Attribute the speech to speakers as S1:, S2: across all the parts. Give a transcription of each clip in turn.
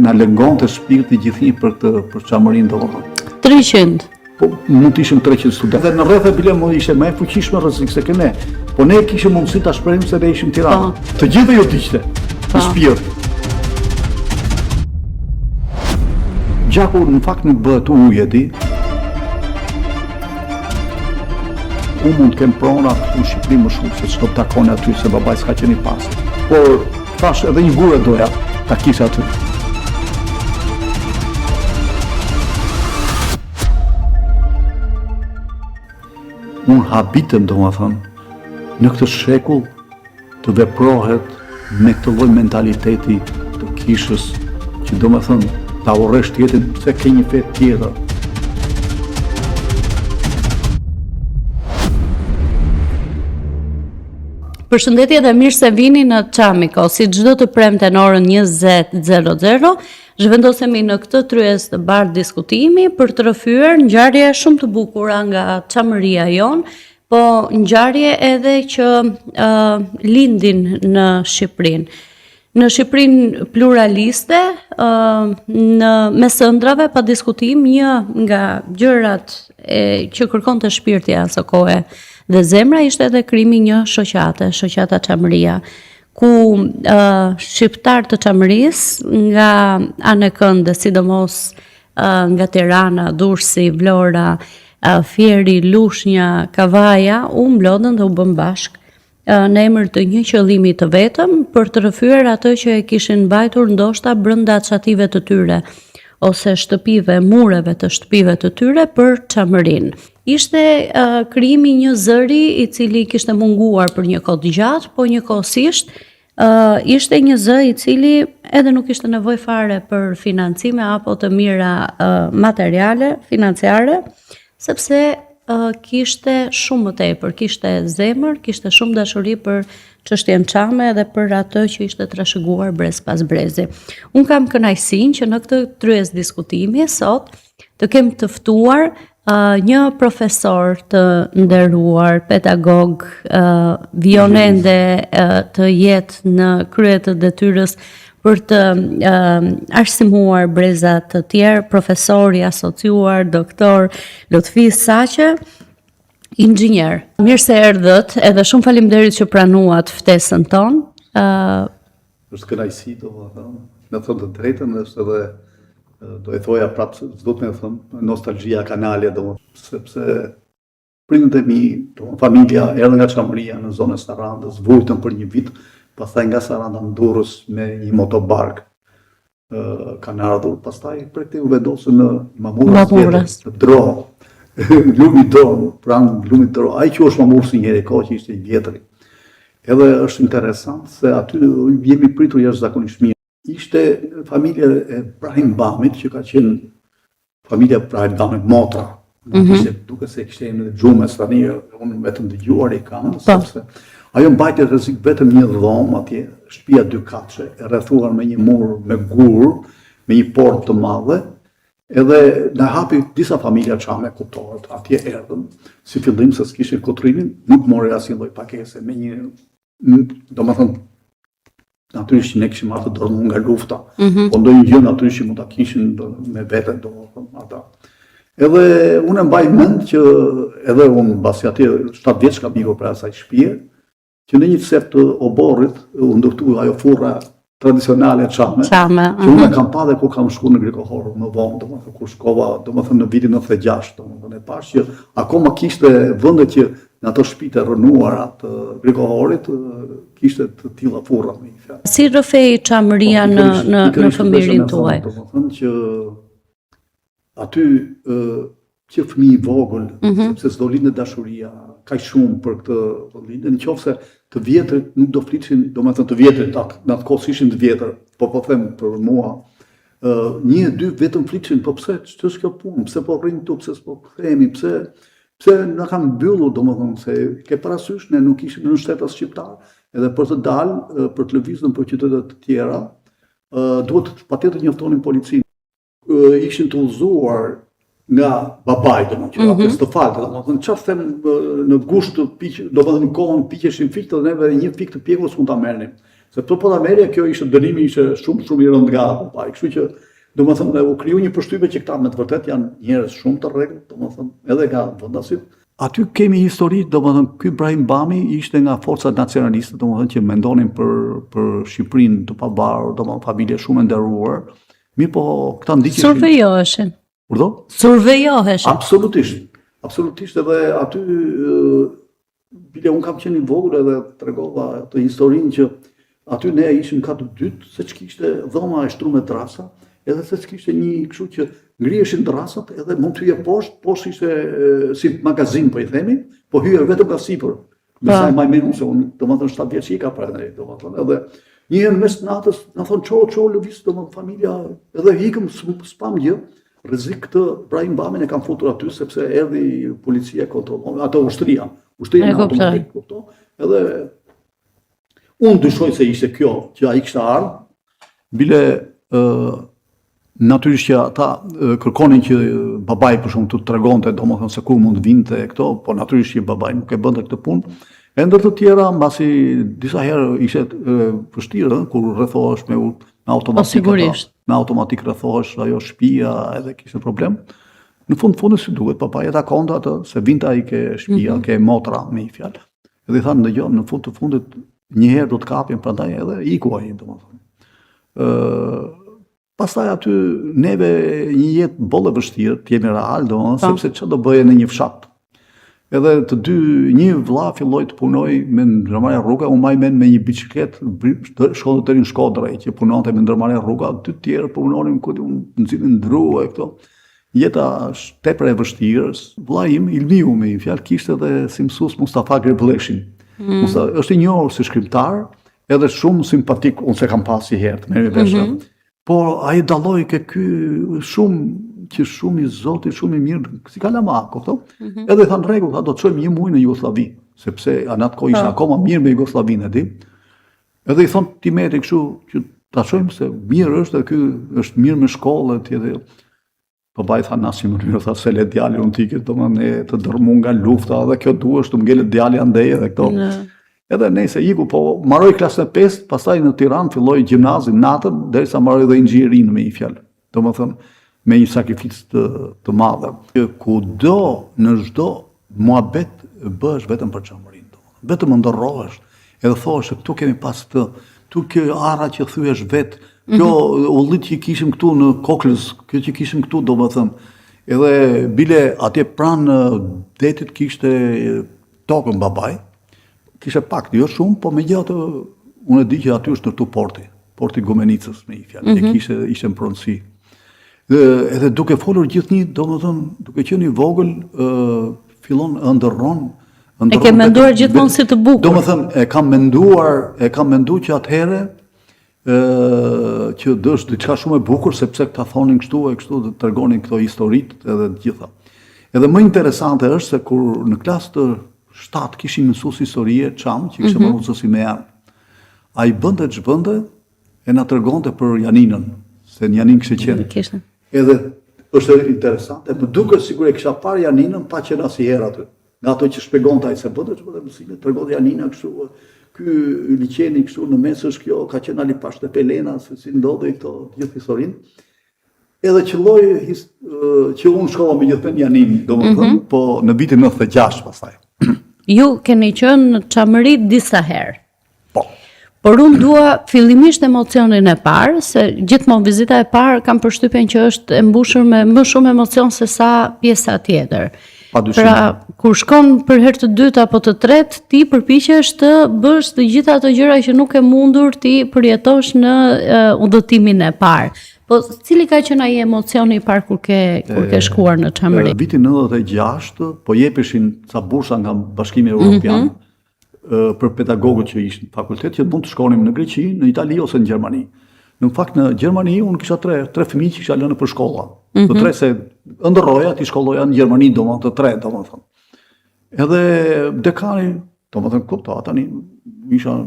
S1: na lëngonte shpirti gjithnjë për çamërinë domethënë.
S2: 300.
S1: Po mund të ishim 300 studentë. Dhe në rreth e bile më ishte më e fuqishme rrezik se këne. Po ne kishim mundësi ta shprehim se ne ishim në Tiranë. Të gjithë ju diqte. Në shpirt. Gjaku në fakt nuk bëhet ujë, di. Unë mund të kem prona këtu në Shqipëri më shumë se çdo takon aty se babaj s'ka qenë i pastër. Por thash edhe një gurë doja ta kisha aty. Unë habitem, domethënë, në këtë shekull të veprohet me këtë lloj mentaliteti të kishës që domethënë ta urresh tjetrin se ke një fe tjetër.
S2: Përshëndetje dhe mirë se vini në Çamiko, si çdo të premte në orën 20:00, zhvendosemi në këtë tryez të bardhë diskutimi për të rrëfyer ngjarje shumë të bukura nga çamëria jon, po ngjarje edhe që lindin në Shqipërinë. Në Shqipërinë pluraliste, mes ëndrave pa diskutim, një nga gjërat që kërkonte shpirti asaj kohe dhe zemra ishte edhe krimi një shoqata çamëria, ku shqiptar të çamërisë nga anë këndë, sidomos nga Tirana, Durrësi, Vlora, Fieri, Lushnja, Kavaja, u mblodhen dhe u bën bashk në emër të një qëllimi të vetëm për të rrëfyer atë që e kishin mbajtur ndoshta brenda çative të tyre ose shtëpive, mureve të shtëpive të tyre për çamërinë. Ishte krijimi një zëri i cili kishte munguar për një kohë të gjatë, po njëkohësisht ishte një zë i cili edhe nuk ishte nevojë fare për financime apo të mira materiale, financiare, sepse kishte shumë më tepër, kishte zemër, kishte shumë dashuri për çështjen çame dhe për atë që ishte trashëguar brez pas brezi. Unë kam kënaqësinë që në këtë tryez diskutimi sot të kem të ftuar një profesor të nderuar, pedagog, vionende të jetë në krye të detyrës për të arsimuar breza të tjerë, profesori asociuar, doktor Lutfis Saqe, inxhinier. Mirë se erdhët, edhe shumë faleminderit që pranuat ftesën tonë.
S1: Është kënaqësi, domethënë, me thënë të drejtën, është edhe do e thoja prapë, s'do të më thëmë, nostalgjia kanale, sepse prindët e mi, familja erdhe nga çamëria në zonën e Sarandës, vujtën për një vit, pastaj nga Saranda në Durrës me një motobark kanë ardhur, pastaj për këtë u vendosën në Mamurës, në Dro, lumi Dro, pranë lumit Dro, ai quhesh Mamurës një herë kohë që ishte i vjetër. Edhe është interesant se aty jemi pritur jashtëzakonisht mirë. Ishte familja e Brahim Bamit, që ka qenë familja Brahim Bamit Motra. Duke se kishte në gjumë tani, unë vetëm dëgjuar i kam, sepse ajo mbajti rrezik vetëm një dhomë atje, shtëpia 2 katëshe, e rrethuar me një mur me gur, me një portë të madhe, edhe na hapi disa familja çame kuptohet, atje erdhëm, si fillim se s'kishin kotrinin, nuk mori asnjë lloj pakese, me një, domethënë, natyrisht ne kishim marrë të dorënuar nga lufta, po ndonjë gjë natyrisht mund ta kishin me veten domethënë ata. Edhe unë mbaj mend që edhe unë mbasi atje 7 vjeç kam ikur për asaj shtëpie, që në një cep të oborrit u ndërtoi ajo furra tradicionale çame. Që unë kam pa dhe ku kam shkuar në Grikohor më vonë, domethënë kur shkova, domethënë në vitin 96, domethënë e pash që akoma kishte vende që në ato shtëpi të rënuara të Grikohorit kishte të tilla furra me një fjalë.
S2: Si rrëfej çamëria në fëmirin tuaj?
S1: Domethënë që aty që fëmijë i vogël, sepse s'do lindë dashuria kaq shumë për këtë lindje, nëse të vjetrit nuk do fliçin, domethënë të vjetrit në atë kohë ishin të vjetër, po them për mua, 1-2 vetëm fliçin, po pse ç'është kjo punë, pse po rrim këtu, pse s'po kthehemi, pse na kanë mbyllur, domethënë se ke parasysh ne nuk ishim në shtetas shqiptar, edhe për të dalë për të lëvizur për qytete të tjera, duhet patjetër njoftonin policinë. Ishin të udhëzuar nga babai, domethënë, që të falte, domethënë çfarë them në gusht të piq, domethënë në kohën piqeshin fikë dhe neve një fikë të pjekur s'mund ta merrnim, Se po la merja, kjo ishte dënimi ishte shumë i rënd nga babai. Kështu që domethënë u kriju një përshtypje që këta me të vërtet janë njerëz shumë të rregullt, domethënë edhe nga vendasit. Aty kemi histori, domethënë ky Brahim Bami ishte nga forcat nacionaliste, domethënë që mendonin për Shqipërinë të pavarur, domethënë familje shumë e nderuar. Mirë po këta ndiqeshin.
S2: Survejoheshin.
S1: Urdhë?
S2: Survejoheshin.
S1: Absolutisht edhe aty bile unë kam qenë i vogël edhe tregova atë historinë që aty ne ishim katër dytë, se ç'kishte dhoma e shtruar me drasa, edhe se ç'kishte një kështu që ngriheshin drasat edhe mund të hyje poshtë ishte si magazin po i themi, po hyje vetëm nga sipër. Me sa më mirë se unë, domethënë 7 vjeç i ka para ne, domethënë edhe një herë mes natës na thon ço lëviz domethënë familja edhe ikëm s'pam gjë. Rrezik këtë Brahim Bamin e kam futur aty sepse erdhi policia kontrollon, ato ushtria në automatik kupton. Edhe unë dyshoj se ishte kjo që ai kishte ardhur. Bile natyrisht që ata kërkonin që babai për shkak të tregonte domethënë se ku mund vinte këto, po natyrisht që babai nuk e bënte këtë punë. E ndër të tjera, mbasi disa herë ishte vështirë kur rrethohesh me automatik rrethohesh ajo shtëpia edhe kishte problem. Në fundit si duhet, papaja takonte atë se vinte ai ke shtëpia, ke motra me një fjalë. Edhe i thanë dëgjoj, në fund të fundit një herë do të kapim, prandaj edhe iku ai domethënë. Pastaj aty neve një jetë bollë vështirë, të jemi real domethënë, sepse çfarë do bëje në një fshat. Edhe të dy, një vlla filloi të punoj me ndërmarrje rruga, unë maj men me një biçikletë, shkonte deri në Shkodër, që punonte me ndërmarrje rruga, dy tjerë punonin ku nxitnin dru e këto. Jeta është tepër e vështirë. Vllai im Ilmiu me një fjalë kishte edhe si mësues Mustafa Grebuleshin. Është i njohur si shkrimtar, edhe shumë simpatik, unë se kam pas si herë, merri vesh. Por ai dalloi ke ky shumë i zotit, shumë i mirë, si kalama, kupton? Edhe i thanë rregull, do të çojmë një muaj në Jugosllavi, sepse në atë kohë ishte akoma mirë me Jugosllavinë, e di. Edhe i thonë ti merri kështu që ta çojmë se mirë është, ky është mirë me shkollë, tjetër. Babai tha në asnjë mënyrë, tha se le djali unë tiket, domethënë të dërmu nga lufta dhe kjo duhesh të ngelet djali andej edhe këto. Edhe nëse iku, po mbaroi klasën e 5, pastaj në Tiranë filloi gjimnazin natën derisa mbaroi dhe inxhinierinë me një fjalë. Domethënë me një sakrificë të madhe. Kudo në çdo muhabet bëhesh vetëm për çamurinë. Vetëm ndorrohesh, edhe thohesh se këtu kemi pas këtë, tu kjo arra që thyesh vet, kjo ullit që kishim këtu në Koklës, kjo që kishim këtu domethënë. Edhe bile atje pranë detit kishte tokën babai. Kishte pak, jo shumë, po megjithatë unë e di që aty është ndërtu porti Gomenicës me një fjalë, që ishte në pronësi. Edhe duke folur gjithnjë, domethënë, duke qenë i vogël, fillon ndërron.
S2: E ke menduar gjithmonë si të bukur.
S1: Domethënë, e kam menduar që atëherë që është diçka shumë e bukur sepse këta thonin kështu e kështu dhe tregonin këto historitë edhe të gjitha. Edhe më interesante është se kur në klasë të 7 kishim mësues historie Çam, që kishte marrë zosi me janë. Ai bënte ç'bënte e na tregonte për Janinën, se Janin kishte qenë. Edhe është interesante, më duket sikur e kisha parë Janinën pa qenë asnjëherë aty. Nga ato që shpjegonte ai se bënte ç'bënte mësimit, tregonte Janina kështu. Ky liçeni kështu në mes është kjo, ka qenë Alipash te Pelena, se si ndodhi këto gjithë historinë. Edhe qelloi që unë shkova me gjithë Janin, domethënë, po në vitin 96 pastaj.
S2: Ju keni qenë në Çamëri disa herë.
S1: Po.
S2: Por unë dua fillimisht emocionin e parë, se gjithmonë vizita e parë kam përshtypjen që është e mbushur me më shumë emocion se sa pjesa tjetër. Pra, kur shkon për herë të dytë apo të tretë, ti përpiqesh të bësh të gjitha ato gjëra që nuk e mundur ti përjetosh në udhëtimin e parë. Po cili ka qenë ai emocioni i parë kur ke shkuar në Çamëri?
S1: Vitin 96 po jepeshin ca bursa nga Bashkimi Evropian për pedagogët që ishin në fakultet që mund të shkonim në Greqi, në Itali ose në Gjermani. Në fakt në Gjermani unë kisha tre fëmijë që kisha lënë për shkolla. Të tre se ndërroja, ti shkolloja në Gjermani, domethënë të tre, domethënë. Edhe dekani, domethënë kuptova tani isha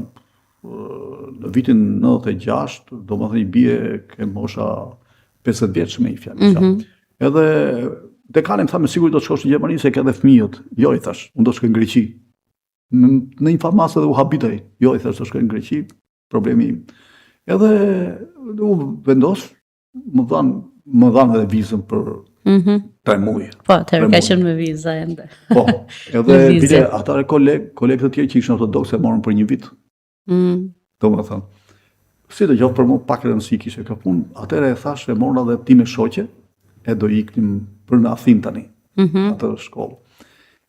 S1: në vitin 96, domethënë i bie ke mosha 50 vjeç me një fjalë. Edhe dekani më tha me siguri do të shkosh në Gjermani se ke edhe fëmijët. Jo, i thash, unë do të shkoj në Greqi. Në një farmasë edhe u habitaj. Jo, i thash, do të shkoj në Greqi. problemi im. Edhe u vendos, më dhanë edhe vizën për 3 muaj.
S2: Po, atëherë ka qenë me viza ende.
S1: Po, edhe bile ata kolegë të tjerë që ishin ortodoksë e morën për 1 vit. Domethënë, si të qoftë për mua pak rëndësi kishte kjo punë, atëherë e thash e morna edhe ti me shoqe e do iknim për në Athinë tani. Atë shkollë.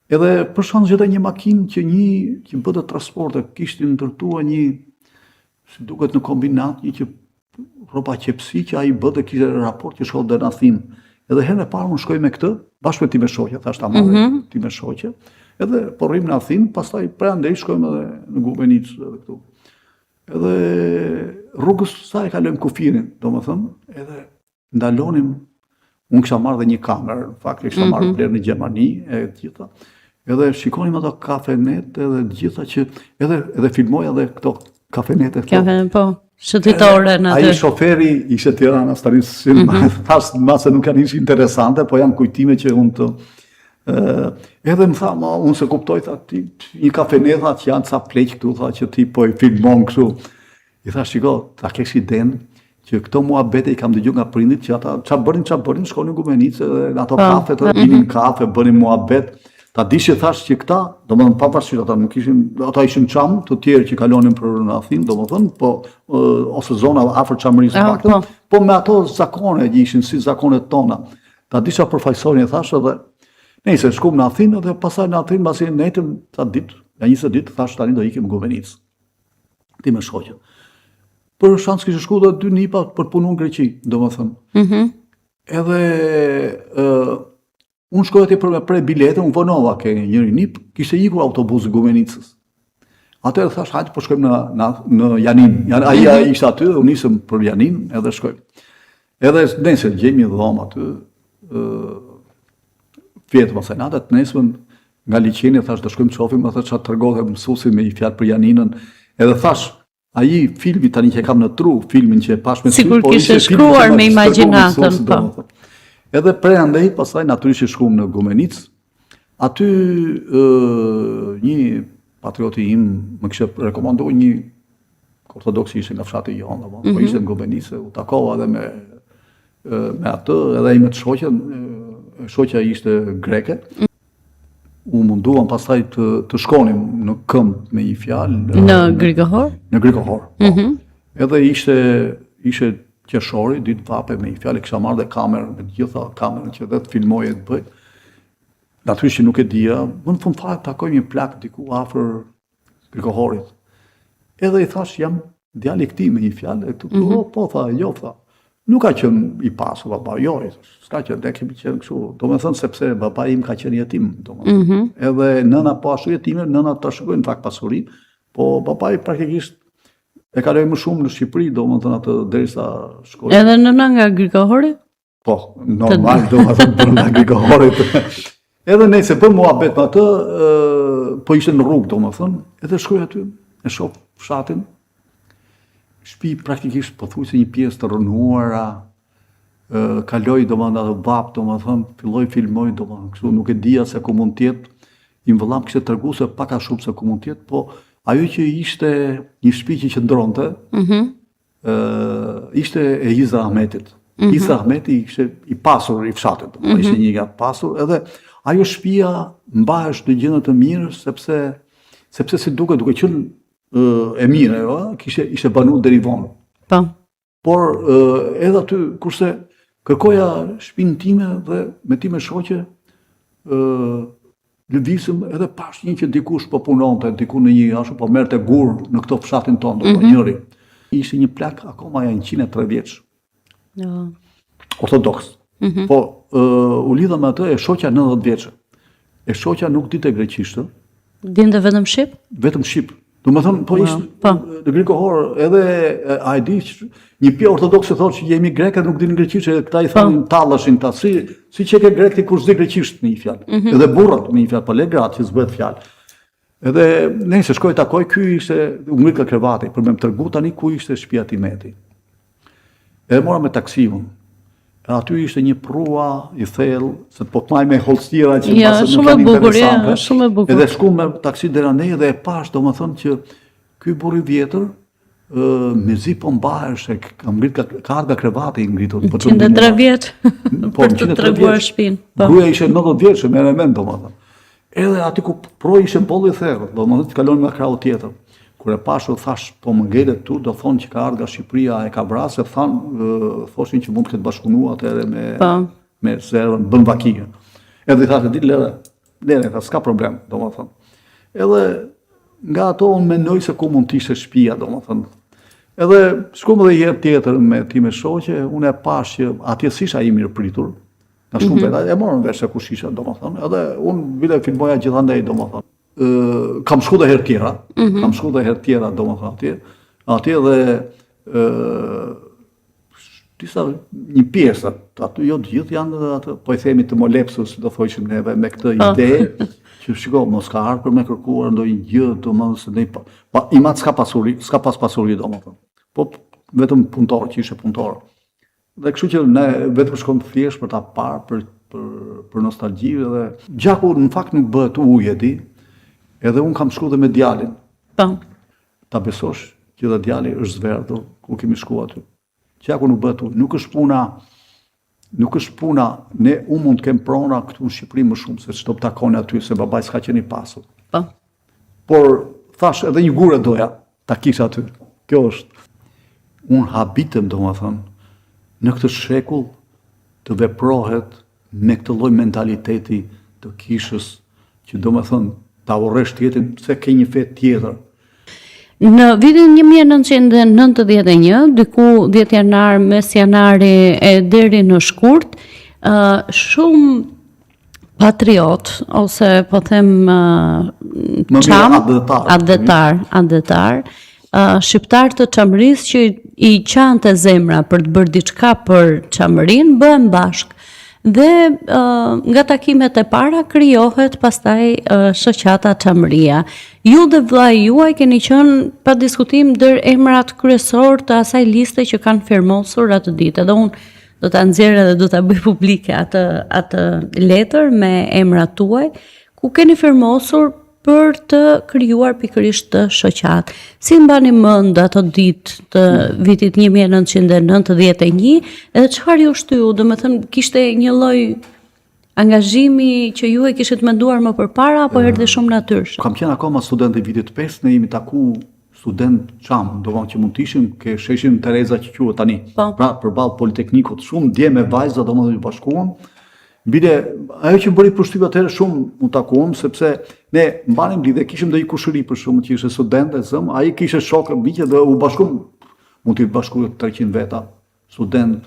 S1: Edhe për shkak gjeta një makinë që bëte transporte, kishte ndërtuar një, si duket në kombinat, një që rroba qepsi që ai bëte kishte raport që shkon deri në Athinë. Edhe herën e parë unë shkoj me këtë, bashkë me ti me shoqe, thash ta marrë ti me shoqe. Edhe po rrim në Athinë, pastaj prandaj shkojmë edhe në Gubenicë edhe këtu. Edhe rrugës sa e kalojmë kufirin, domethënë, edhe ndalonim, unë kisha marrë dhe një kamerë, në fakt e kisha marrë blerë në Gjermani e gjitha. Edhe shikonim ato kafenet edhe gjitha që edhe filmoj edhe këto kafenetet.
S2: Kafenet, po. Shëtitore në të.
S1: Ai shoferi ishte Tiranës, tani thash mase nuk kanë ishte interesante, po janë kujtime që unë të edhe më tha, unë se kuptoj, tha, një kafenet tha, që janë ca pleq këtu, tha, që ti po i filmon kështu. I tha, shiko, ta kesh iden që këto muhabete i kam dëgju nga prindit që ata qa bërin, shkonin në Gubenicë dhe në ato kafe, të vinin kafe, bënin muhabet. Ta di që thash që këta, domethënë pavarësisht ata nuk ishin, ata ishin çam, të tjerë që kalonin për në Athinë, domethënë, po ose zona afër çamërisë paktën, po me ato zakone që ishin si zakonet tona. Ta di çfarë përfaqësonin e thash edhe nëse shkum në Athinë dhe pastaj në Athinë mbasi netëm ta ditë, ja 20 ditë thash tani do ikim në Gubenicë. Ti me shoqen. Për shans kishte shku dhe 2 nipa për punu në Greqi, domethënë. Edhe unë shkoj atje për me prej biletën, unë vonova ke njëri nip, kishte ikur autobusi Gubenicës. Atëherë thash, hajde po shkojmë në Janin. Ai ishte aty, unë nisëm për Janin, edhe shkojmë. Edhe nesër gjejmë një dhomë aty, vjetë pasaj natët, nesër nga liçeni thash do shkojmë çofim, më thash çfarë tregohet mësuesi me një fjalë për Janinën. Edhe thash, ai filmi tani që kam në tru, filmin që e pash me
S2: sigur kishte shkruar me imagjinatën, po.
S1: Edhe prej andej, pastaj natyrisht shkuam në Gubenicë. Aty një patrioti im më kishte rekomanduar një ortodoks ishte nga fshati jon, po ishte në Gubenicë, u takova edhe me atë, edhe ai me shoqen, shoqja ishte greke. U munduam pastaj të shkonim në këmbë me një fjalë
S2: në Grigohor?
S1: Në Grigohor. Edhe ishte qershori, ditë vape me një fjalë, kisha marrë dhe kamerën, me gjitha kamerën që dhe të filmoje të bëj. Natyrisht që nuk e dija, më në fund fare takoj një plak diku afër Grigohorit. Edhe i thash, jam djali i këtij me një fjalë, po tha, jo tha. Nuk ka qenë i pasur baba, jo, s'ka qenë, ne kemi qenë kështu. Domethënë sepse baba im ka qenë jetim, domethënë. Edhe nëna po ashtu jetime, nëna trashëgojnë fakt pasurinë, po baba i praktikisht e kaloi më shumë në Shqipëri, domethënë atë derisa shkoi.
S2: Edhe nëna nga Grigohori?
S1: Po, normal, domethënë nga Grigohorit. Edhe nëse bëm muhabet me atë, po ishte në rrugë, domethënë, edhe shkoj aty, e shoh fshatin. Shtëpi praktikisht pothuajse një pjesë të rënuara, kaloi domethënë atë vap, domethënë, filloi filmoj, domethënë, kështu nuk e dija se ku mund të jetë. I vëllam kishte treguar se pak a shumë se ku mund të jetë, po ajo që ishte një shtëpi që qëndronte, ishte e Iza Ahmetit. Iza Ahmeti ishte i pasur i fshatit, ishte një nga pasur, edhe ajo shtëpia mbahesh në gjendje të mirë sepse si duke qenë e mirë, ishte banuar deri vonë.
S2: Po.
S1: Por edhe aty kurse kërkoja shtëpinë time dhe me ti me shoqe lëvizëm edhe pash një që dikush po punonte, diku në një ashtu po merrte gur në këto fshatin tonë, njëri. Ishte një plak akoma janë 103 vjeç. Ortodoks. Po u lidha me atë e shoqja 90 vjeçë. E shoqja nuk dinte greqisht.
S2: Dinte vetëm shqip?
S1: Vetëm shqip. Domethënë po ishte në Grigohor, edhe ai di një pjesë ortodokse thotë që jemi grekë nuk dinë greqisht, këta i thonë tallashin ta si që ke grekë kush di greqisht me një fjalë. Edhe burrat me një fjalë, po le gratë që s'bëhet fjalë. Edhe nëse shkoj takoj, ky ishte u ngrit ka krevati për më tregu tani ku ishte shtëpia Timeti. Edhe mora me taksiun. Aty ishte një prua i thellë, se po të maj me holstira që pasë nuk janë interesante.
S2: Shumë e bukur.
S1: Edhe shku me taksi deri ne dhe e pash, domethënë që ky burr i vjetër mezi po mbahesh, ka ngrit ka ardha krevati ngritur.
S2: 103 vjeç për të treguar shtëpinë.
S1: Gruaja ishte 90 vjeçë, merr mend domethënë. Edhe aty ku ishte bolli i thellët, domethënë të kalon nga krahu tjetër. Kur e pash u thash, po më ngelet tu, do thonë që ka ardhur nga Shqipëria, e ka vrasë, thoshin që mund të ketë bashkëpunuar edhe me zerën, bën vakije. Edhe i thashë, lere, s'ka problem, domethënë. Edhe nga ato unë mendoj se ku mund të ishte shtëpia, domethënë. Edhe shkuam edhe një herë tjetër me shoqe, unë e pash që atje s'isha i mirë pritur. Nga shumë veta, e morën vesh se kush isha, domethënë. Edhe unë bile filmoja gjithandej, domethënë. Kam shku dhe herë tjera, domethënë atje dhe një pjesë aty, jo të gjithë janë atë, po i themi të molepsus, do thojshim neve me këtë ide, që shiko, mos ka ardhur me kërkuar ndonjë gjë, domethënë se ne i mat s'ka pas pasuri domethënë. Po vetëm punëtor, që ishte punëtor. Dhe kështu që ne vetëm shkojmë thjesht për ta parë, për nostalgji dhe gjaku në fakt nuk bëhet ujë, e di. Edhe unë kam shku dhe me djalin.
S2: Po.
S1: Ta besosh që dhe djali është zverdhur ku kemi shku aty. Gjaku nuk bëhet ujë. Nuk është puna, unë mund të kem prona këtu në Shqipëri më shumë se çdo të takoni aty se babaj s'ka qenë i pasur.
S2: Po.
S1: Por thash edhe një gurë doja ta kisha aty. Kjo është. Unë habitem, domethënë, në këtë shekull të veprohet me këtë lloj mentaliteti të kishës që domethënë ta urresh tjetrin se ke një fe tjetër.
S2: Në vitin 1991, diku 10 janar, mes janari e deri në shkurt, shumë patriot, ose po them addetar, shqiptar të Çamërisë që i qante zemra për të bërë diçka për Çamërinë, bëhen bashkë. Dhe nga takimet e para krijohet pastaj shoqata Çamëria. Ju dhe vllai juaj keni qenë pa diskutim ndër emrat kryesor të asaj liste që kanë firmosur atë ditë. Dhe unë do ta nxjerr dhe do ta bëj publike atë letër me emrat tuaj, ku keni firmosur për të krijuar pikërisht të shoqat. Si mbani mend ato ditë të vitit 1991, edhe çfarë ju shtyu, domethënë kishte një lloj angazhimi që ju e kishit menduar më përpara apo erdhi shumë natyrshëm?
S1: Kam qenë akoma student i vitit 5, ne jemi taku student çam, domethënë që mund të ishim ke sheshin Tereza që quhet tani. Pra përballë Politeknikut, shumë dje me vajza domethënë ju bashkuam. Bile, ajo që bëri përshtypje atëherë shumë u takuam, sepse ne mbanim lidhje, kishim dhe i kushëri për shumë që ishte student e zëm, ai kishte shokë miqë dhe u bashkuam, mund të bashkuar 300 veta, student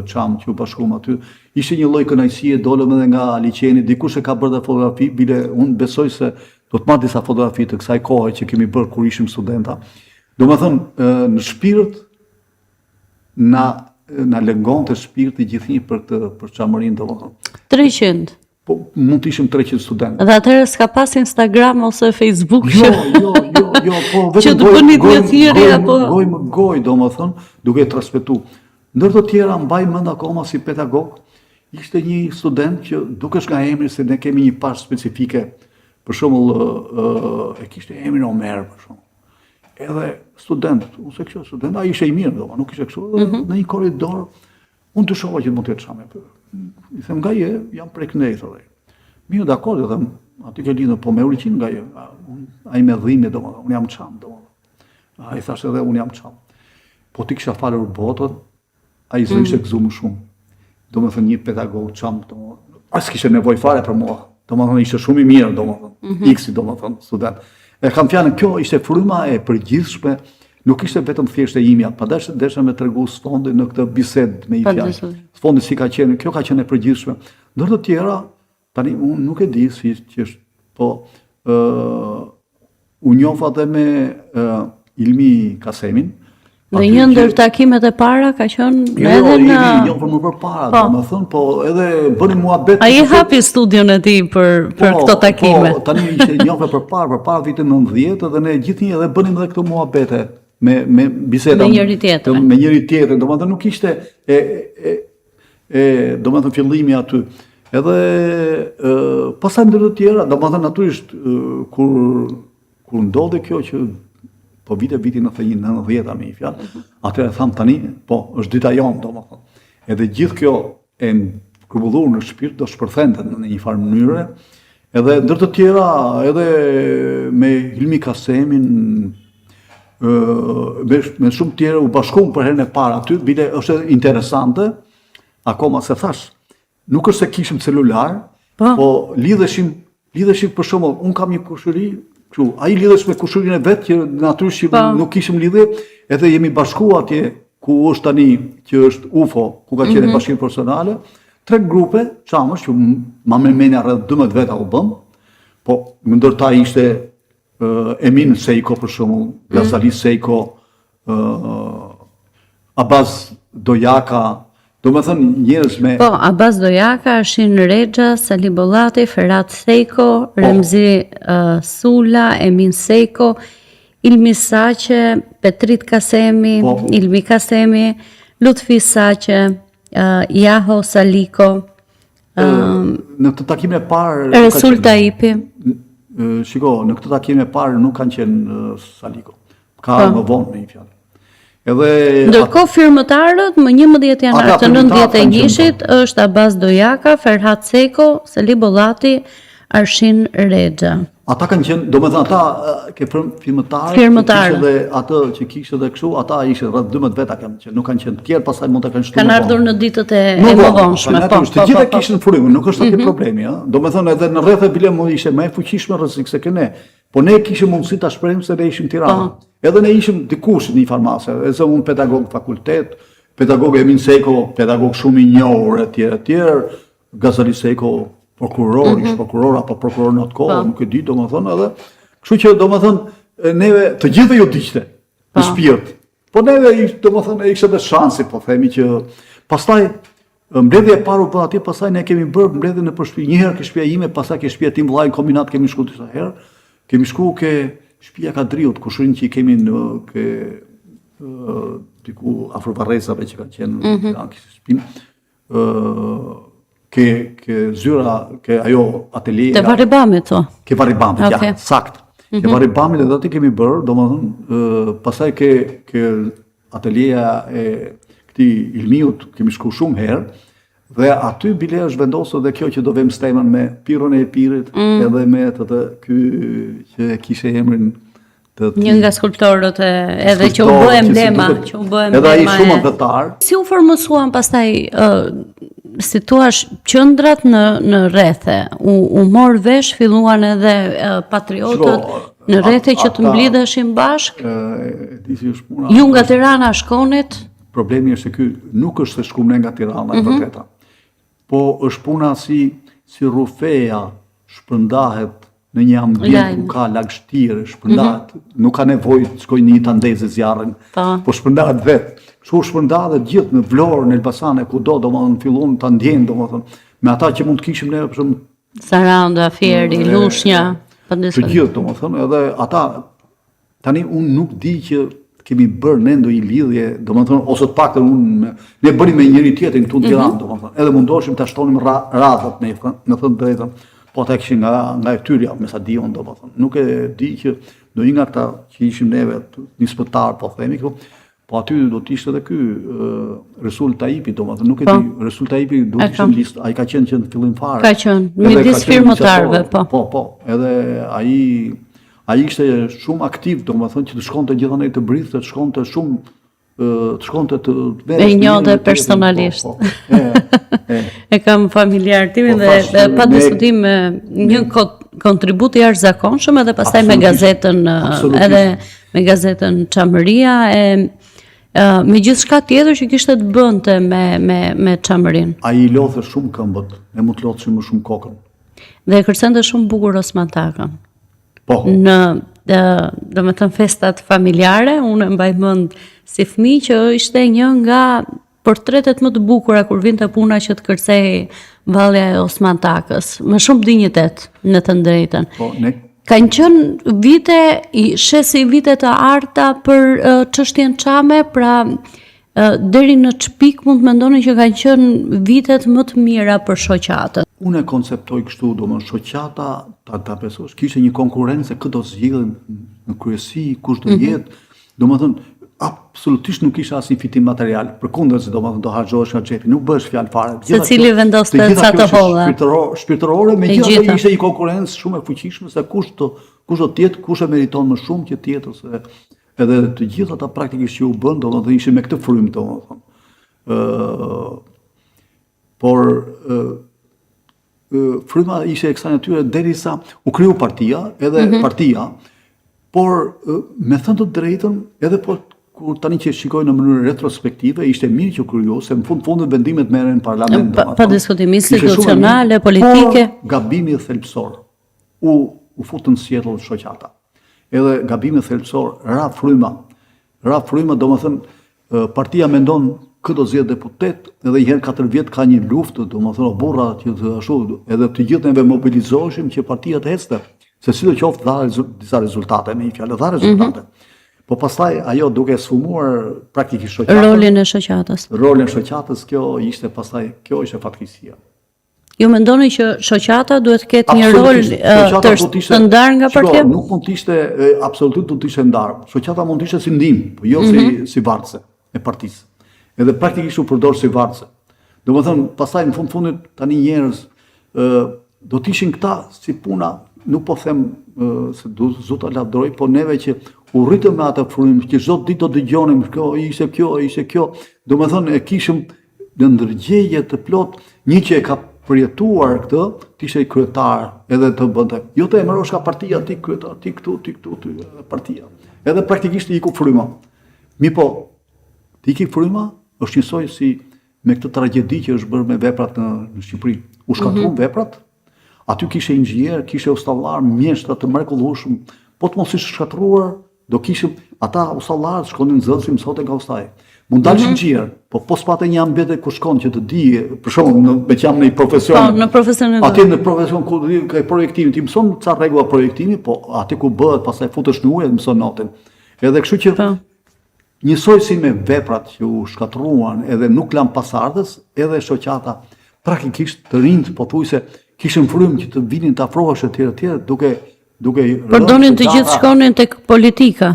S1: çam që u bashkuam aty. Ishte një lloj kënaqësie, dolëm edhe nga liçeni, dikush e ka bërë dhe fotografi, bile unë besoj se do të marr disa fotografi të kësaj kohe që kemi bërë kur ishim studenta. Domethënë, në shpirt na lëngonte shpirti gjithnjë për Çamërinë domethënë.
S2: 300.
S1: Po mund të ishim 300 studentë.
S2: Dhe atëherë s'ka pas Instagram ose Facebook.
S1: Jo, po vetëm
S2: që të bëni thirrje apo
S1: gojë domethënë, duke transmetuar. Ndër të tjera mbaj mend akoma si pedagog, ishte një student që dukesh nga emri se ne kemi një pash specifike. Për shembull, e kishte emrin Omer për shembull. Edhe student, ose kjo student, ai ishte i mirë, domethënë, nuk ishte kështu, në një korridor, unë të shoha që mund të jetë Çame. I them nga je, jam prej Knejt edhe. Mirë, dakord, them, aty ke lidhur, po me origjinë nga je. Ai me dhimbje domethënë, unë jam Çam domethënë. Ai thashë edhe unë jam Çam. Po ti kisha falur botën, ai ishte gëzuar më shumë. Domethënë një pedagog Çam, domethënë, as kishte nevojë fare për mua. Domethënë ishte shumë i mirë, domethënë, X domethënë, student. E kam fjalën, kjo ishte fryma e përgjithshme, nuk ishte vetëm thjesht e imja, pa desha me tregu sfondi në këtë bisedë me i fjalë. Sfondi si ka qenë, kjo ka qenë e përgjithshme. Ndër të tjera, tani unë nuk e di si që është, po u njofa dhe me Ilmi Kasemin.
S2: Dhe një ndër takimet e para ka qenë edhe në...
S1: Jo, për më përpara, domethënë, po edhe bëni muhabet.
S2: Ai hapi studion e tij për këto takime.
S1: Po, tani ishte njohur përpara vitit 90 dhe ne gjithnjë edhe bënim edhe këto muhabete me biseda
S2: me njëri
S1: tjetrin. Domethënë nuk ishte domethënë fillimi aty. Edhe pastaj ndër të tjera, domethënë natyrisht kur ndodhi kjo që po vitin 91-90 me fjalë. Atëherë tham tani, po, është dita jonë, domethënë. Edhe gjithë kjo e grumbullur në shpirt do shpërthente në një farë mënyre, edhe ndër të tjera, edhe me Hilmi Kasemin, me shumë tjere u bashkuam për herën e parë aty, bile është interesante, akoma se thash, nuk është se kishim celular, po lidheshim për shembull, unë kam një kushëri, ai lidhesh me kushërinë e vet që natyrisht nuk kishim lidhje, edhe jemi bashku atje ku është tani që është UFO, ku ka qenë bashkim personale, 3 grupe, çamësh që ma menja rreth 12 veta u bëm, po më ndërta ishte Emin Sejko për shembull, Gazali Sejko, Abaz Dojaka, do me thënë njerëz me...
S2: Po, Abaz Dojaka, Arshin Rexha, Sali Bollati, Ferhat Sejko, Remzi Sula, Emin Sejko, Ilmi Saqe, Petrit Kasemi, Ilmi Kasemi, Lutfi Saqe, Jaho Saliko,
S1: në këtë takim e parë...
S2: Resul Taipi.
S1: Shiko, në këtë takim e parë nuk kanë qenë Saliko. Ka më vonë me një fjalë.
S2: Ndërkohë firmëtarët më 11 janar të 91-shit është Abaz Dojaka, Ferhat Sejko, Sali Bollati, Arshin Rexha.
S1: Ata kanë qenë, do me thënë ata ke firmëtarë, dhe atë që kishte dhe kështu, ata ishte rreth 12 veta që nuk kanë qenë tjerë, pastaj mund të kanë shtuar.
S2: Kanë ardhur në ditët e mëvonshme.
S1: Të gjitha kishin frymën, nuk është atë problemi, ëh. Do me thënë edhe në rreth e bile më ishte më e fuqishme rrezik se ne. Po ne kishim mundësi ta shprehim se ne ishim Tiranë. Edhe ne ishim dikush në një farmase, edhe unë pedagog fakultet, pedagog Emin Sejko, pedagog shumë i njohur etj. Gazali Sejko, prokuror, ish prokuror apo prokuror në atë kohë, nuk e di, domethënë edhe, kështu që domethënë neve të gjithëve ju diqte në shpirt. Po neve domethënë ishte edhe shansi, po themi që pastaj mbledhja e parë u bë atje, pastaj ne kemi bërë mbledhjen në shtëpi. Një herë ke shtëpia ime, pastaj ke shtëpia tim vllai në kombinat, kemi shkuar disa herë. Kemi shkuar ke shtëpia Kadriut, kushërinë që i kemi në ke diku afër Varrezave që kanë qenë në shtëpinë. Ke zyra, ke ajo atelie...
S2: Te Varribamit, to?
S1: Ke Varribamit, ja, sakt. Ke Varribamit edhe ati kemi bërë, domethënë, pastaj ke atelieja e këtij Ilmiut, kemi shku shumë herë, dhe aty bile është vendosur dhe kjo që do vëm stemën me Piron e Epirit, edhe me ky që kishte emrin
S2: një nga skulptorët edhe që u bë emblema,
S1: edhe ai shumë ndërtar.
S2: Si u formësuan pastaj si thua qendrat në rrethe, u mor vesh, filluan edhe patriotët në rrethe që të mblidheshin bashkë. Ju nga Tirana shkonit?
S1: Problemi është se ky nuk është se shkuam ne nga Tirana e vërteta. Po është puna si rrufeja shpërndahet në një ambient ku ka lagështirë, shpërndahet, nuk ka nevojë të shkojë në një tandeze zjarrin, po shpërndahet vetë. Kështu shpërndahet gjithë në Vlorë, në Elbasan, kudo, domethënë fillon ta ndjen, domethënë, me ata që mund të kishim ne për shemb
S2: Saranda, Fieri, Lushnja,
S1: të gjithë, domethënë, edhe ata tani unë nuk di që kemi bërë ne ndonjë lidhje, domethënë, ose të paktën ne bënim me njëri tjetrin këtu në Tiranë, domethënë, edhe mundoheshim ta shtonim radhat me thënë drejtën. Po ata kishin nga Ftyrja, me sa di unë, domethënë. Nuk e di që ndonjë nga ata që ishim neve një spëtar, po themi këtu, po aty do të ishte edhe ky Resul Taipi, domethënë, nuk e di, Resul Taipi do të ishte në listë, ai ka qenë që në fillim fare.
S2: Ka qenë midis firmëtarëve, po.
S1: Po, edhe ai ishte shumë aktiv, domethënë që të shkonte gjithanë të brithte, të shkonte shumë të
S2: e njohte personalisht. E kam familjar timin dhe pa diskutim një kontribut i jashtëzakonshëm edhe pastaj me gazetën Çamëria me gjithçka tjetër që kishte të bënte me Çamërinë.
S1: Ai i lodhte shumë këmbët, ne mund të lodhshim më shumë kokën.
S2: Dhe e kërcente shumë bukur Osman Takën.
S1: Po.
S2: Në domethënë festat familjare, unë e mbaj mend si fëmijë që ishte një nga portretet më të bukura kur vinte puna që të kërcej vallja e Osman Takës, me shumë dinjitet, në të drejtën.
S1: Po,
S2: kanë qenë vite, shesi vite të arta për çështjen Çame, pra deri në çpik mund të mendoni që kanë qenë vitet më të mira për shoqatën.
S1: Unë e konceptoj kështu, domethënë shoqata ta besosh, kishte një konkurrencë këtë do zgjidhen në kryesi, kush do jetë, domethënë absolutisht nuk isha asnjë fitim material. Përkundërse domethënë do harxhohesh nga xhepi, nuk bësh fjalë fare.
S2: Secili vendoste sa të holla.
S1: Shpirtërore, megjithatë ishte një konkurrencë shumë e fuqishme se kush do të jetë, kush e meriton më shumë që të jetë ose edhe të gjithë ata praktikisht që u bën, domethënë ishin me këtë frymë domethënë. Por fryma ishte e kësaj natyre derisa u kriju partia, partia, por me thënë të drejtën, edhe kur tani që shikoj në mënyrë retrospektive, ishte mirë që kriju, se në fundit vendimet merren në parlament.
S2: Pa diskutim institucionale, politike.
S1: Por gabimi thelbësor u futën në sjellë shoqata. Edhe gabimi thelbësor ra fryma, domethënë partia mendon kë do zgjedh deputet, edhe një herë 4 vjet ka një luftë, domethënë burra që ashtu, edhe të gjithë neve mobilizoheshim që partia të ecte, se sidoqoftë dha disa rezultate, me një fjalë dha rezultate. Po pastaj ajo duke sfumuar praktikisht shoqatën.
S2: Rolin e shoqatës.
S1: Rolin e shoqatës, kjo ishte fatkeqësia.
S2: Ju mendoni që shoqata duhet të ketë një rol të ndarë nga partia?
S1: Nuk mund të ishte absolutisht do të ishte ndarë. Shoqata mund të ishte si ndihmë, po jo si varëse e partisë. Edhe praktikisht u përdor si varëse. Domethënë, pastaj në fundit tani njerëz do të ishin këta si puna, nuk po them se zota lavdëroj, po neve që u rritëm me atë frymë, që çdo ditë do dëgjonim ishte kjo. Domethënë e kishim në ndërgjegje të plot, një që e ka përjetuar këtë, të ishte kryetar, edhe të bënte. Jo të emërosh ka partia, ti kryetar, ti këtu, partia. Edhe praktikisht i iku fryma. Po, ti iki fryma është njësoj si me këtë tragjedi që është bërë me veprat në Shqipëri. U shkatruan veprat, aty kishe inxhinier, kishe ustallar, mjeshtra të mrekullueshëm, po të mos ishte shkatruar, do kishim ata ustallarët shkonin nxënësi mësote nga ustaj. Mund dalshin xhier, po s'pate një ambjente ku shkon që të di, për shembull, me qam në një profesion.
S2: Po, në profesionin.
S1: Aty në profesion ku ka projektimin, ti mëson ca rregulla projektimi, po aty ku bëhet, pastaj futesh në ujë, mëson natën. Edhe kështu që njësoj si me veprat që u shkatruan edhe nuk lan pasardhës, edhe shoqata praktikisht të rinjt pothuajse kishin frymë që të vinin të afrohesh etj duke
S2: por donin të gjithë shkonin tek politika.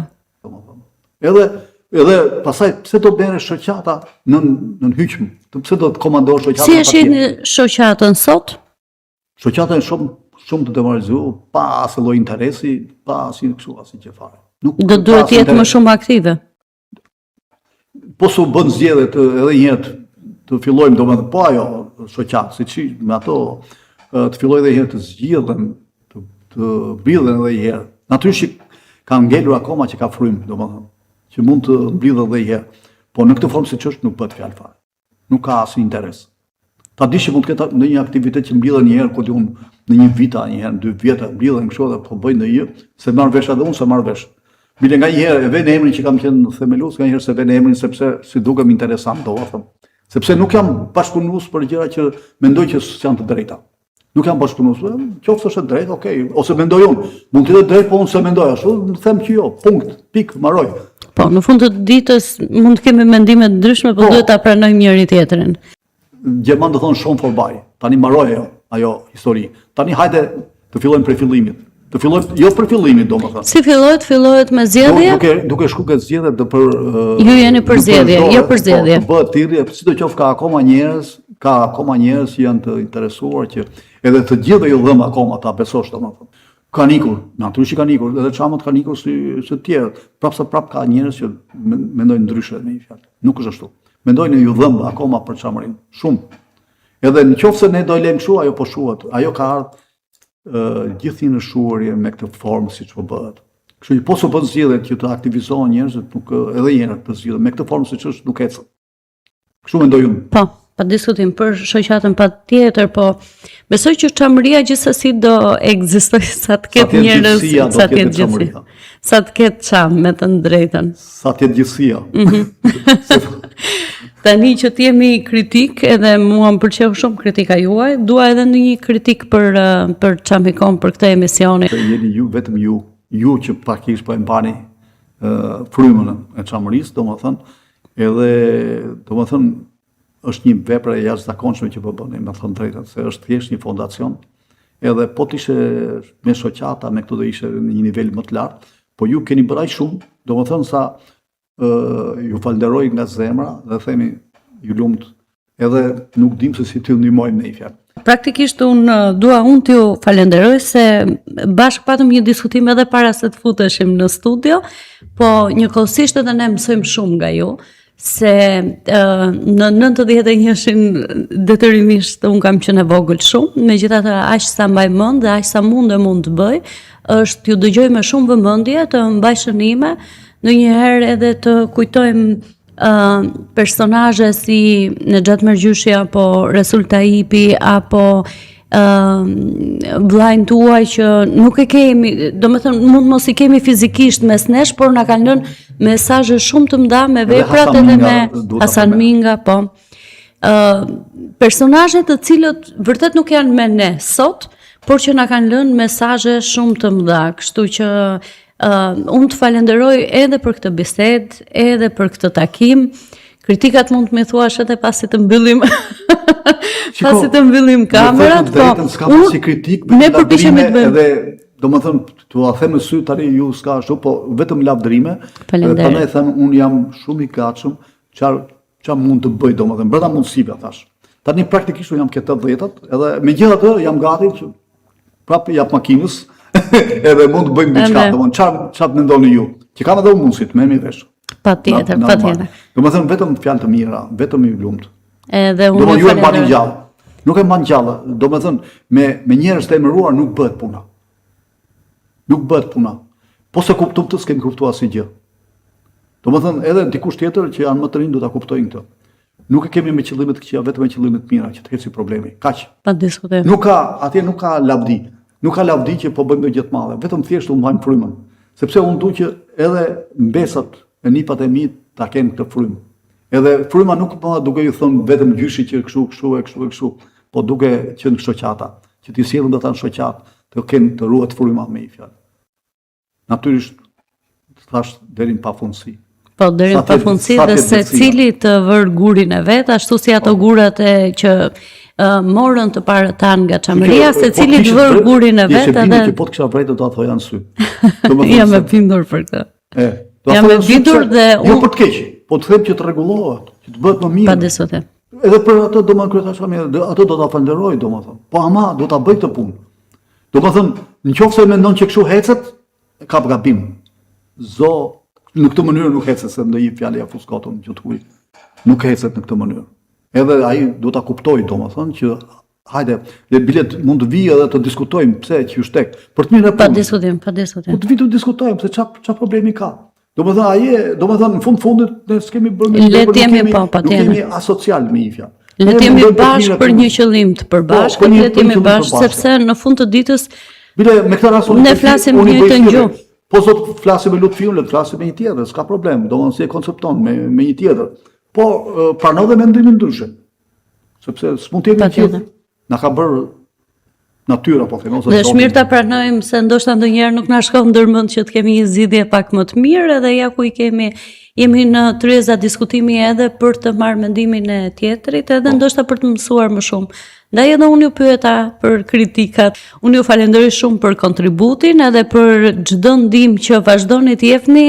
S1: Edhe pastaj pse do bëre shoqata në hyjm? Pse do të komandosh shoqata?
S2: Si e shihni shoqatën sot?
S1: Shoqata është shumë të demoralizuar, pa asnjë lloj interesi, pa asnjë kështu asnjë gjë fare.
S2: Do duhet të jetë më shumë aktive. Po
S1: su bën zgjedhje edhe një herë të fillojmë domethënë po ajo shoqatë, siç me ato të fillojë edhe një herë të zgjidhen, të mbyllen edhe një herë. Natyrisht kanë ngelur akoma që ka frymë, domethënë, që mund të mbyllet edhe një herë. Po në këtë formë siç është nuk bëhet fjalë fare. Nuk ka asnjë interes. Ta dish që mund të ketë në një aktivitet që mbyllen një herë, ku diun në një vit, një herë, 2 vjet mbyllen kështu dhe po bëjnë ndonjë, se marr vesh edhe unë se marr vesh. Bile nga një herë e vjen emrin që kam qenë themelues, nga një herë se vjen emrin sepse si dukem interesant, do të them. Sepse nuk jam bashkëpunues për gjëra që mendoj që janë të drejta. Nuk jam bashkëpunues, qoftë është e drejtë, okay, ose mendoj unë, mund të jetë drejt, po unë se mendoj ashtu, them që jo, punkt, pik, mbaroj.
S2: Po, në fund të ditës mund të kemi mendime të ndryshme, por duhet ta pranojmë njëri tjetrin.
S1: Gjerman do thonë schon vorbei. Tani mbaroi ajo histori. Tani hajde të fillojmë prej fillimit. Të fillojmë jo për fillimin, domethënë.
S2: Si fillohet me zgjedhje?
S1: Duke shku ke zgjedhje për
S2: ju jeni për zgjedhje, jo për zgjedhje.
S1: Bëhet thirrje, sidoqoftë ka akoma njerëz që janë të interesuar që edhe të gjithë ju dhëm akoma ta besosh domethënë. Ka nikur, natyrisht ka nikur, edhe çamët ka nikur si të tjerë. Prap ka njerëz që mendojnë ndryshe me një fjalë. Nuk është ashtu. Mendojnë ju dhëm akoma për çamërin. Shumë. Edhe nëse ne do lejmë kështu, ajo po shuhet. Ajo ka ardhur gjithë në shuarje me këtë formë siç po bëhet. Kështu që po su bën zgjedhjet që të aktivizohen njerëzit, nuk edhe një herë të zgjidhen me këtë formë siç është nuk ecën. Kështu mendoj unë.
S2: Po, pa diskutim për shoqatën patjetër, po besoj që çamëria gjithsesi do ekzistojë sa të ketë njerëz, sa të ketë gjithësia. Sa të ketë çam me të drejtën.
S1: Sa të ketë gjithësia.
S2: Tani që t'jemi kritik, edhe mua më pëlqeu shumë kritika juaj, dua edhe një kritik për Çamikon, për këtë emisioni.
S1: Jeni ju, vetëm ju që pakisht po e mbani frymën e çamërisë, domethënë, edhe domethënë është një vepër e jashtëzakonshme që po bëni, me thënë drejtën, se është thjesht një fondacion, edhe po t'ishe me shoqata, me këto do ishe në një nivel më të lartë, po ju keni bërë aq shumë, domethënë sa ju falenderoj nga zemra dhe themi ju lumt, edhe nuk dim se si t'ju ndihmojmë ne i fjalë.
S2: Praktikisht dua t'ju falenderoj se bashkë patëm një diskutim edhe para se të futeshim në studio, po njëkohësisht edhe ne mësojmë shumë nga ju, se në 91-shin detyrimisht unë kam qenë e vogël shumë, megjithatë aq sa mbaj mend dhe aq sa mund të bëj, është t'ju dëgjoj me shumë vëmendje, të mbaj shënime, ndonjëherë edhe të kujtojmë personazhe si Nexhat Mergjyshi apo Resul Taipi apo vllajën tuaj që nuk e kemi, domethënë mund mos i kemi fizikisht mes nesh, por na kanë lënë mesazhe shumë të mëdha me veprat edhe me Hasan Minga, po. Personazhe të cilët vërtet nuk janë me ne sot, por që na kanë lënë mesazhe shumë të mëdha, kështu që unë të falenderoj edhe për këtë bisedë, edhe për këtë takim. Kritikat mund të më thuash edhe pasi të mbyllim pasi të mbyllim kamerat, po
S1: si kritik,
S2: ne përpiqemi të bëjmë.
S1: Edhe domethënë tu a them në sy tani ju s'ka ashtu, po vetëm lavdërime. Prandaj them unë jam shumë i gatshëm çfarë mund të bëj domethënë brenda mundësive thash. Tani praktikisht unë jam këtë 80-at, edhe megjithatë jam gati që prapë jap makinës edhe mund të bëjmë diçka, domethënë çfarë mendoni ju? Që kam edhe unë mundësi të merrem vesh.
S2: Patjetër.
S1: Domethënë vetëm fjalë të mira, vetëm i lumt.
S2: Edhe unë
S1: ju e mbani gjallë. Nuk e mban gjallë, domethënë me njerëz të emëruar nuk bëhet puna. Nuk bëhet puna. Po se kuptum të s'kemi kuptuar asgjë. Domethënë edhe dikush tjetër që janë më të rinj do ta kuptojnë këtë. Nuk e kemi me qëllime të këqija, vetëm me qëllime të mira, që të ecë problemi. Kaq.
S2: Pa diskutim.
S1: Atje nuk ka lavdi. Nuk ka lavdi që po bëjmë gjë të madhe, vetëm thjesht u mbajmë frymën. Sepse unë dua që edhe mbesat e nipat e mi ta kenë këtë frymë. Edhe fryma nuk po duke ju thënë vetëm gjyshi që kështu, po duke qenë shoqata, që ti sjellën do ta në shoqat, të kenë të ruhet fryma me i fjalë. Natyrisht thash deri në pafundësi.
S2: Po deri në pafundësi dhe secili të vër gurin e vet, ashtu si ato gurat që morën të parë tan nga çamëria, secili të vër gurin e vet
S1: edhe që po të kisha vrejtë do ta thoja në sy.
S2: Jam e bindur për këtë. Jam e bindur dhe
S1: jo për të keq, po të them që të rregullohet, që të bëhet më mirë.
S2: Pa diskutim.
S1: Edhe për atë domethënë kryetarisht atë do ta falenderoj domethënë. Po ama do ta bëj këtë punë. Domethënë, nëse mendon që kështu hecet, ka gabim. Në këtë mënyrë nuk hecet se ndonjë fjalë ja fuskotun gjuthuj. Nuk hecet në këtë mënyrë. Edhe ai do ta kuptoj domethënë që hajde, le bilet mund të vijë edhe të diskutojmë pse që është tek. Për të mirë
S2: pa diskutim. Po
S1: të vi të diskutojmë se ç'a problemi ka. Domethënë në fundit ne s'kemi bërë
S2: le të jemi po
S1: patjetër. Ne jemi asocial me i fjalë.
S2: Le të jemi bashkë për një qëllim të përbashkët, le të jemi bashkë sepse në fund të ditës
S1: bile me këtë rast
S2: ne flasim një të gjuhë.
S1: Po sot flasim me Lutfiun, le të flasim me një tjetër, s'ka problem, domethënë si e koncepton me një tjetër. Po pranoj dhe mendimin ndryshe. Sepse s'mund të jemi gjithë. Na ka bërë natyra po them ose
S2: dhe është mirë ta pranojmë se ndoshta ndonjëherë nuk na shkon ndërmend që të kemi një zgjidhje pak më të mirë edhe ja ku jemi në tryeza diskutimi edhe për të marrë mendimin e tjetrit edhe ndoshta për të mësuar më shumë. Ndaj edhe unë ju pyeta për kritikat. Unë ju falenderoj shumë për kontributin edhe për çdo ndihmë që vazhdoni të jepni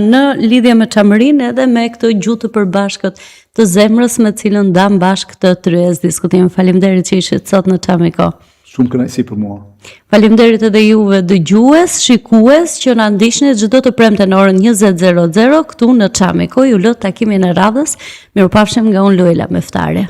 S2: në lidhje me çamërinë edhe me këtë gjuhë të përbashkët të zemrës me cilën ndam bashkë këtë tryezë diskutim. Faleminderit që ishit sot në Çamiko.
S1: Shumë kënaqësi për mua.
S2: Faleminderit edhe juve dëgjues, shikues që na ndiqni çdo të premte në orën 20:00 këtu në Çamiko. Ju lë takimin e radhës. Mirupafshim nga unë Luela Meftare.